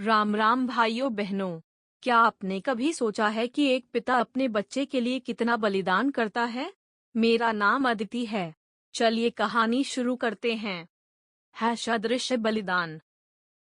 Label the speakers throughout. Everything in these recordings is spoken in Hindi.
Speaker 1: राम राम भाइयों बहनों। क्या आपने कभी सोचा है कि एक पिता अपने बच्चे के लिए कितना बलिदान करता है? मेरा नाम अदिति है। चलिए कहानी शुरू करते हैं। अदृश्य बलिदान।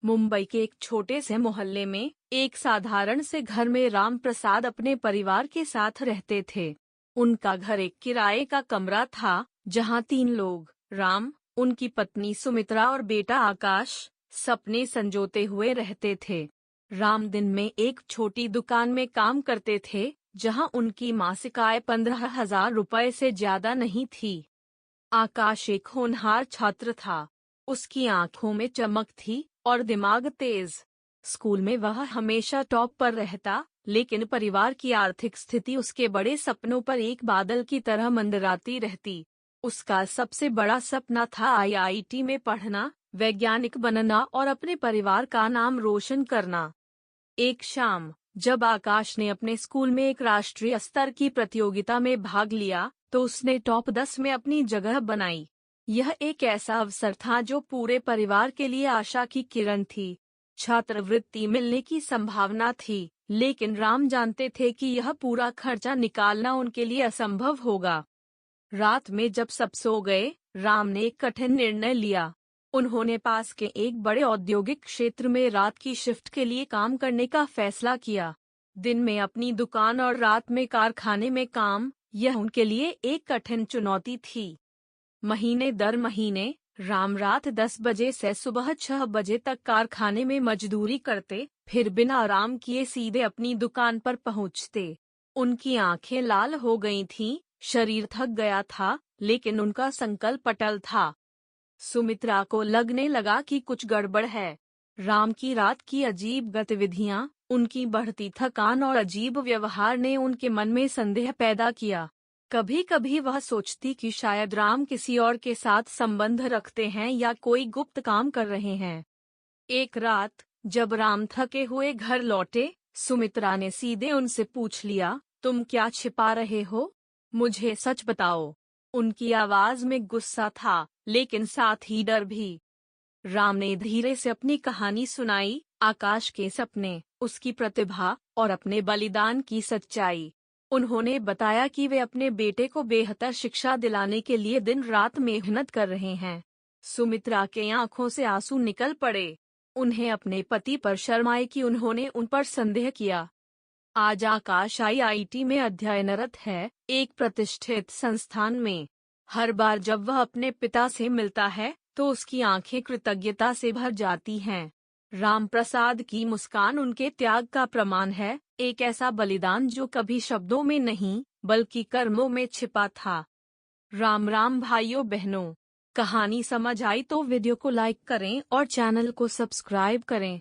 Speaker 1: मुंबई के एक छोटे से मोहल्ले में एक साधारण से घर में राम प्रसाद अपने परिवार के साथ रहते थे। उनका घर एक किराए का कमरा था, जहां 3 लोग, राम, उनकी पत्नी सुमित्रा और बेटा आकाश, सपने संजोते हुए रहते थे। राम दिन में एक छोटी दुकान में काम करते थे, जहां उनकी मासिक आय 15,000 रुपए से ज्यादा नहीं थी। आकाश एक होनहार छात्र था। उसकी आंखों में चमक थी और दिमाग तेज। स्कूल में वह हमेशा टॉप पर रहता, लेकिन परिवार की आर्थिक स्थिति उसके बड़े सपनों पर एक बादल की तरह मंडराती रहती। उसका सबसे बड़ा सपना था आईआईटी में पढ़ना, वैज्ञानिक बनना और अपने परिवार का नाम रोशन करना। एक शाम, जब आकाश ने अपने स्कूल में एक राष्ट्रीय स्तर की प्रतियोगिता में भाग लिया, तो उसने टॉप 10 में अपनी जगह बनाई। यह एक ऐसा अवसर था जो पूरे परिवार के लिए आशा की किरण थी। छात्रवृत्ति मिलने की संभावना थी, लेकिन राम जानते थे कि यह पूरा खर्चा निकालना उनके लिए असंभव होगा। रात में जब सब सो गए, राम ने एक कठिन निर्णय लिया। उन्होंने पास के एक बड़े औद्योगिक क्षेत्र में रात की शिफ्ट के लिए काम करने का फैसला किया। दिन में अपनी दुकान और रात में कारखाने में काम, यह उनके लिए एक कठिन चुनौती थी। महीने दर महीने राम रात 10 बजे से सुबह 6 बजे तक कारखाने में मजदूरी करते, फिर बिना आराम किए सीधे अपनी दुकान पर पहुंचते। उनकी आंखें लाल हो गई थीं, शरीर थक गया था, लेकिन उनका संकल्प अटल था। सुमित्रा को लगने लगा कि कुछ गड़बड़ है। राम की रात की अजीब गतिविधियां, उनकी बढ़ती थकान और अजीब व्यवहार ने उनके मन में संदेह पैदा किया। कभी कभी वह सोचती कि शायद राम किसी और के साथ संबंध रखते हैं या कोई गुप्त काम कर रहे हैं। एक रात, जब राम थके हुए घर लौटे, सुमित्रा ने सीधे उनसे पूछ लिया, तुम क्या छिपा रहे हो? मुझे सच बताओ। उनकी आवाज में गुस्सा था, लेकिन साथ ही डर भी। राम ने धीरे से अपनी कहानी सुनाई, आकाश के सपने, उसकी प्रतिभा और अपने बलिदान की सच्चाई। उन्होंने बताया कि वे अपने बेटे को बेहतर शिक्षा दिलाने के लिए दिन रात मेहनत कर रहे हैं। सुमित्रा के आंखों से आंसू निकल पड़े। उन्हें अपने पति पर शर्म आई कि उन्होंने उन पर संदेह किया। आज आकाश आईआईटी में अध्ययनरत है, एक प्रतिष्ठित संस्थान में। हर बार जब वह अपने पिता से मिलता है, तो उसकी आंखें कृतज्ञता से भर जाती हैं। राम प्रसाद की मुस्कान उनके त्याग का प्रमाण है, एक ऐसा बलिदान जो कभी शब्दों में नहीं, बल्कि कर्मों में छिपा था। राम राम भाइयों बहनों। कहानी समझ आई तो वीडियो को लाइक करें और चैनल को सब्सक्राइब करें।